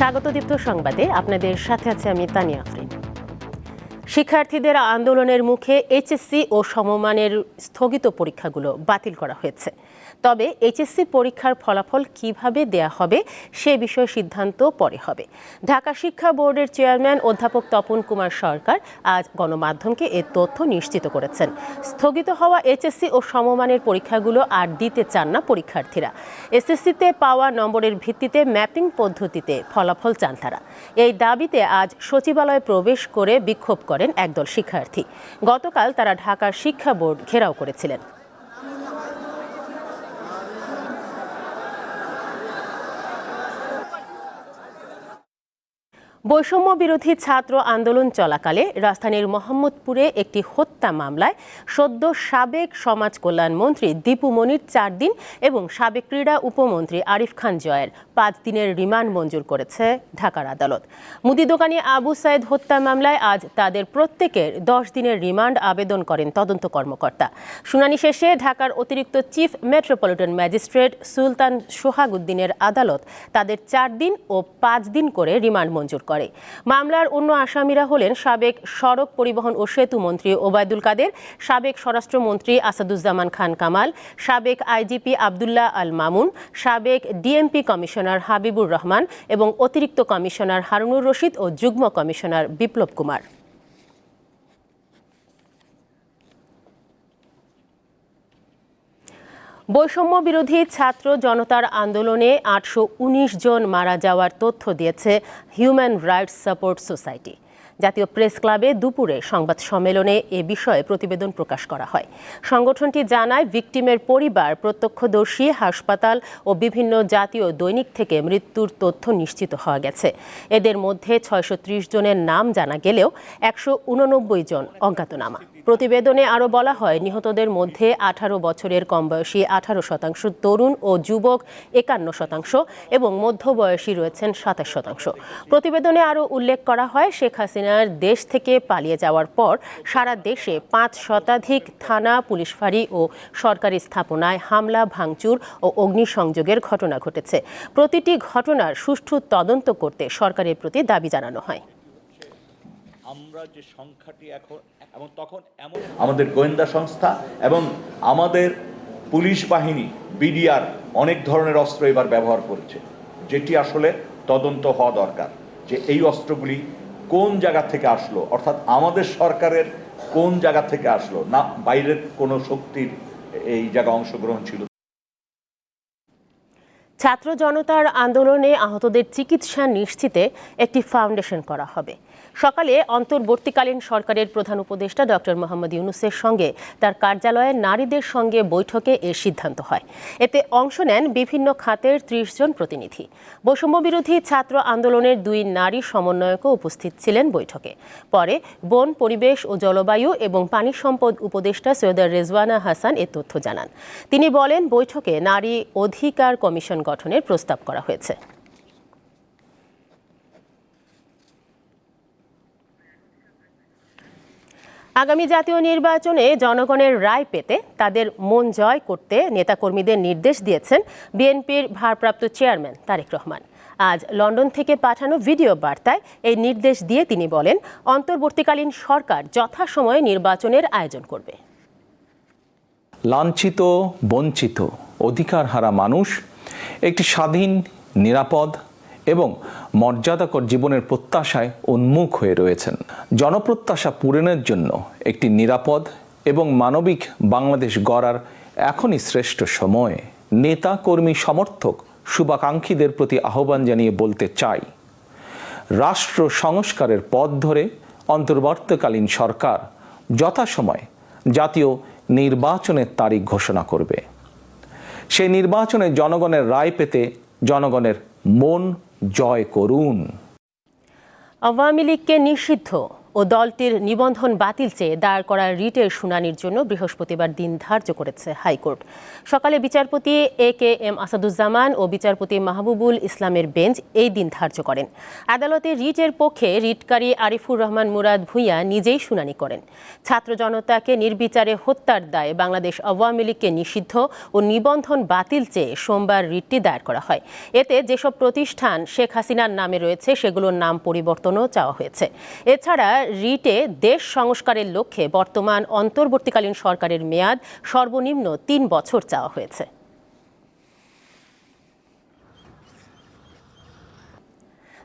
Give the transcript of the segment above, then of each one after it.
স্বাগত দীপ্ত সংবাদে আপনাদের সাথে আছে আমি তানিয়া আফরিন। শিক্ষার্থীদের আন্দোলনের মুখে এইচএসসি ও সমমানের স্থগিত পরীক্ষাগুলো বাতিল করা হয়েছে। তবে এইচএসসি পরীক্ষার ফলাফল কিভাবে দেয়া হবে সে বিষয়ে সিদ্ধান্ত পরে হবে। ঢাকা শিক্ষা বোর্ডের চেয়ারম্যান অধ্যাপক তপন কুমার সরকার আজ গণমাধ্যমকে এ তথ্য নিশ্চিত করেছেন। স্থগিত হওয়া এইচএসসি ও সমমানের পরীক্ষাগুলো আর দিতে চান না পরীক্ষার্থীরা। এসএসসিতে পাওয়া নম্বরের ভিত্তিতে ম্যাপিং পদ্ধতিতে ফলাফল চান তারা। এই দাবিতে আজ সচিবালয়ে প্রবেশ করে বিক্ষোভ করেন একদল শিক্ষার্থী। গতকাল তারা ঢাকার শিক্ষা বোর্ড ঘেরাও করেছিলেন। বৈষম্য বিরোধী ছাত্র আন্দোলন চলাকালে রাজধানীর মোহাম্মদপুরে একটি হত্যা মামলায় সদ্য সাবেক সমাজ কল্যাণ মন্ত্রী দীপু মনির 4 দিন এবং সাবেক ক্রীড়া উপমন্ত্রী আরিফ খান জয়ের 5 দিনের রিমান্ড মঞ্জুর করেছে ঢাকার আদালত। মুদি দোকানি আবু সাইদ হত্যা মামলায় আজ তাদের প্রত্যেকের 10 দিনের রিমান্ড আবেদন করেন তদন্ত কর্মকর্তা। শুনানি শেষে ঢাকার অতিরিক্ত চিফ মেট্রোপলিটন ম্যাজিস্ট্রেট সুলতান সোহাগ উদ্দিনের আদালত তাদের 4 দিন ও 5 দিন করে রিমান্ড মঞ্জুর করে। মামলার অন্য আসামিরা হলেন সাবেক সড়ক পরিবহন ও সেতু মন্ত্রী ওবায়দুল কাদের, সাবেক স্বরাষ্ট্রমন্ত্রী আসাদুজ্জামান খান কামাল, সাবেক আইজিপি আব্দুল্লাহ আল মামুন, সাবেক ডিএমপি কমিশনার হাবিবুর রহমান এবং অতিরিক্ত কমিশনার হারুনুর রশিদ ও যুগ্ম কমিশনার বিপ্লব কুমার। বৈষম্য বিরোধী ছাত্র জনতার আন্দোলনে 819 জন মারা যাওয়ার তথ্য দিয়েছে হিউম্যান রাইটস সাপোর্ট সোসাইটি। জাতীয় প্রেস ক্লাবে দুপুরে সংবাদ সম্মেলনে এ বিষয়ে প্রতিবেদন প্রকাশ করা হয়। সংগঠনটি জানায়, ভিকটিমের পরিবার, প্রত্যক্ষদর্শী, হাসপাতাল ও বিভিন্ন জাতীয় দৈনিক থেকে মৃত্যুর তথ্য নিশ্চিত হওয়া গেছে। এদের মধ্যে 630 জনের নাম জানা গেলেও 189 জন অজ্ঞাতনামা। প্রতিবেদনে আরও বলা হয়, নিহতদের মধ্যে 18 বছরের কম বয়সী 18%, তরুণ ও যুবক 51% এবং মধ্যবয়সী রয়েছেন 27%। প্রতিবেদনে আরও উল্লেখ করা হয়, শেখ হাসিনার দেশ থেকে পালিয়ে যাওয়ার পর সারা দেশে 5 শতাধিক থানা, পুলিশ ফাঁড়ি ও সরকারি স্থাপনায় হামলা, ভাঙচুর ও অগ্নিসংযোগের ঘটনা ঘটেছে। প্রতিটি ঘটনার সুষ্ঠু তদন্ত করতে সরকারের প্রতি দাবি জানানো হয়। আমরা যে সংখ্যাটি এখন এবং তখন আমাদের গোয়েন্দা সংস্থা এবং আমাদের পুলিশ বাহিনী বিডিআর অনেক ধরনের অস্ত্র এবার ব্যবহার করেছে, যেটি আসলে তদন্ত হওয়া দরকার যে এই অস্ত্রগুলি কোন জায়গা থেকে আসলো, অর্থাৎ আমাদের সরকারের কোন জায়গা থেকে আসলো, না বাইরের কোনো শক্তির এই জায়গা অংশগ্রহণ ছিল। ছাত্র জনতার আন্দোলনে আহতদের চিকিৎসা নিশ্চিতে একটি ফাউন্ডেশন করা হবে। সকালে অন্তর্বর্তীকালীন সরকারের প্রধান উপদেষ্টা ডক্টর মোহাম্মদ ইউনূসের সঙ্গে তার কার্যালয়ে নারীদের সঙ্গে বৈঠকে এর সিদ্ধান্ত হয়। এতে অংশ নেন বিভিন্ন খাতের 30 জন প্রতিনিধি। বৈষম্য বিরোধী ছাত্র আন্দোলনের 2 নারী সমন্বয়কও উপস্থিত ছিলেন বৈঠকে। পরে বন, পরিবেশ ও জলবায়ু এবং পানি সম্পদ উপদেষ্টা সৈয়দা রেজওয়ানা হাসান এ তথ্য জানান। তিনি বলেন, বৈঠকে নারী অধিকার কমিশন গঠনের প্রস্তাব করা হয়েছে। আগামী জাতীয় নির্বাচনে জনগণের রায় পেতে তাদের মন জয় করতে নেতাকর্মীদের নির্দেশ দিয়েছেন বিএনপির ভারপ্রাপ্ত চেয়ারম্যান তারেক রহমান। আজ লন্ডন থেকে পাঠানো ভিডিও বার্তায় এই নির্দেশ দিয়ে তিনি বলেন, অন্তর্বর্তীকালীন সরকার যথাসময়ে নির্বাচনের আয়োজন করবে। লাঞ্ছিত, বঞ্চিত, অধিকারহারা মানুষ একটি স্বাধীন, নিরাপদ এবং মর্যাদাকর জীবনের প্রত্যাশায় উন্মুখ হয়ে রয়েছেন। জনপ্রত্যাশা পূরণের জন্য একটি নিরাপদ এবং মানবিক বাংলাদেশ গড়ার এখনই শ্রেষ্ঠ সময়। নেতা, কর্মী, সমর্থক, শুভাকাঙ্ক্ষীদের প্রতি আহ্বান জানিয়ে বলতে চাই, রাষ্ট্র সংস্কারের পথ ধরে অন্তর্বর্তীকালীন সরকার যথাসময়ে জাতীয় নির্বাচনের তারিখ ঘোষণা করবে। সেই নির্বাচনে জনগণের রায় পেতে জনগণের মন জয় করুন। আওয়ামী লীগকে নিষিদ্ধ ও দলটির নিবন্ধন বাতিল চেয়ে দায়ের করা রিটের শুনানির জন্য বৃহস্পতিবার দিন ধার্য করেছে হাইকোর্ট। সকালে বিচারপতি AKM আসাদুজ্জামান ও বিচারপতি মাহবুবুল ইসলামের বেঞ্চ এই দিন ধার্য করেন। আদালতে রিটের পক্ষে রিটকারী আরিফুর রহমান মুরাদ ভূঁইয়া নিজেই শুনানি করেন। ছাত্র জনতাকে নির্বিচারে হত্যার দায়ে বাংলাদেশ আওয়ামী লীগকে নিষিদ্ধ ও নিবন্ধন বাতিল চেয়ে সোমবার রিটটি দায়ের করা হয়। এতে যেসব প্রতিষ্ঠান শেখ হাসিনার নামে রয়েছে সেগুলোর নাম পরিবর্তনও চাওয়া হয়েছে। এছাড়া রিটে দেশ সংস্কারের লক্ষ্যে বর্তমান অন্তর্বর্তীকালীন সরকারের মেয়াদ সর্বনিম্ন 3 বছর চাওয়া হয়েছে।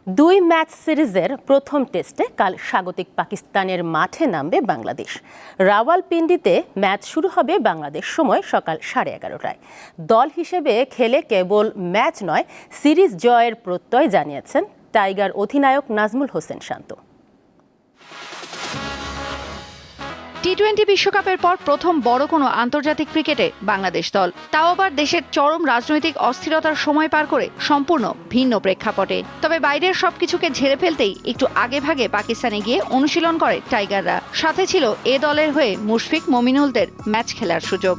দুই ম্যাচ সিরিজের প্রথম টেস্টে কাল স্বাগতিক পাকিস্তানের মাঠে নামবে বাংলাদেশ। রাওয়ালপিন্ডিতে ম্যাচ শুরু হবে বাংলাদেশ সময় সকাল 11:30টায়। দল হিসেবে খেলে কেবল ম্যাচ নয়, সিরিজ জয়ের প্রত্যয় জানিয়েছেন টাইগার অধিনায়ক নাজমুল হোসেন শান্ত। টি-20 বিশ্বকাপের পর প্রথম বড় কোনো আন্তর্জাতিক ক্রিকেটে বাংলাদেশ দল, তাও আবার দেশের চরম রাজনৈতিক অস্থিরতার সময় পার করে সম্পূর্ণ ভিন্ন প্রেক্ষাপটে। তবে বাইরের সবকিছুকে ঝেড়ে ফেলতেই একটু আগে ভাগে পাকিস্তানে গিয়ে অনুশীলন করে টাইগাররা। সাথে ছিল এ দলের হয়ে মুশফিক মমিনুলদের ম্যাচ খেলার সুযোগ।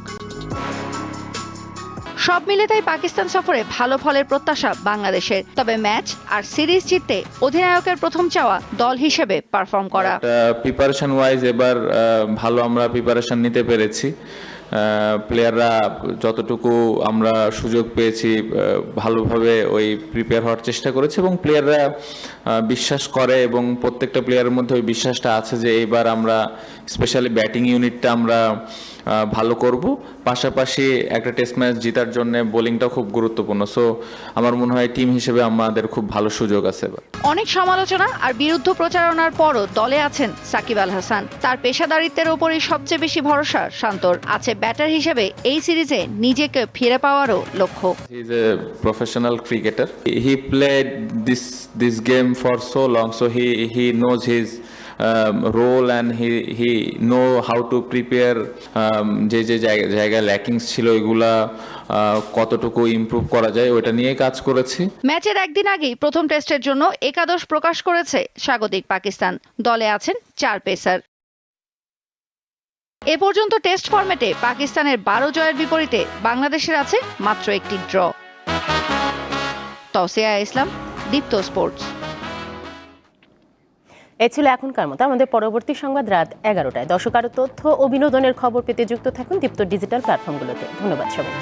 সব মিলে তাই পাকিস্তান সফরে ভালো ফলের প্রত্যাশা বাংলাদেশের। তবে ম্যাচ আর সিরিজ জিততে অধিনায়কের প্রথম চাওয়া দল হিসেবে পারফর্ম করা। প্রিপারেশন ওয়াইজ এবার ভালো আমরা প্রিপারেশন নিতে পেরেছি। প্লেয়াররা যতটুকু আমরা সুযোগ পেয়েছি ভালোভাবে ওই প্রিপেয়ার হওয়ার চেষ্টা করেছে এবং প্লেয়াররা বিশ্বাস করে এবং প্রত্যেকটা প্লেয়ারের মধ্যে ওই বিশ্বাসটা আছে যে এইবার আমরা স্পেশালি ব্যাটিং ইউনিটটা আমরা ভালো করব। পাশাপাশি একটা টেস্ট ম্যাচ জেতার জন্য বোলিংটাও খুব গুরুত্বপূর্ণ। সো আমার মনে হয় টিম হিসেবে আমাদের খুব ভালো সুযোগ আছে এবার। অনেক সমালোচনা আর বিরুদ্ধ প্রচারণার পরও দলে আছেন সাকিব আল হাসান। তার পেশাদারিত্বের ওপরই সবচেয়ে বেশি ভরসা শান্তর। আছে ব্যাটার হিসেবে এই সিরিজে নিজেকে ফিরে পাওয়ারও লক্ষ্য। He is a professional cricketer. He played this game for so long, so he knows his role and he know how to prepare যে জায়গায় ল্যাকিংস ছিল এগুলা কতটুকু ইমপ্রুভ করা যায় ওটা নিয়ে কাজ করেছি। ম্যাচের একদিন আগেই প্রথম টেস্টের জন্য একাদশ প্রকাশ করেছে স্বাগতিক পাকিস্তান। দলে আছেন 4 পেসার। এ পর্যন্ত টেস্ট ফরম্যাটে পাকিস্তানের 12 জয়ের বিপরীতে বাংলাদেশের আছে মাত্র একটি ড্র। তৌসিয়া ইসলাম, দীপ্ত স্পোর্টস। এ ছিল এখনকার মতো। আমাদের পরবর্তী সংবাদ রাত 11টায়। দর্শক আরও তথ্য ও বিনোদনের খবর পেতে যুক্ত থাকুন দীপ্ত ডিজিটাল প্ল্যাটফর্মগুলোতে। ধন্যবাদ সবাই।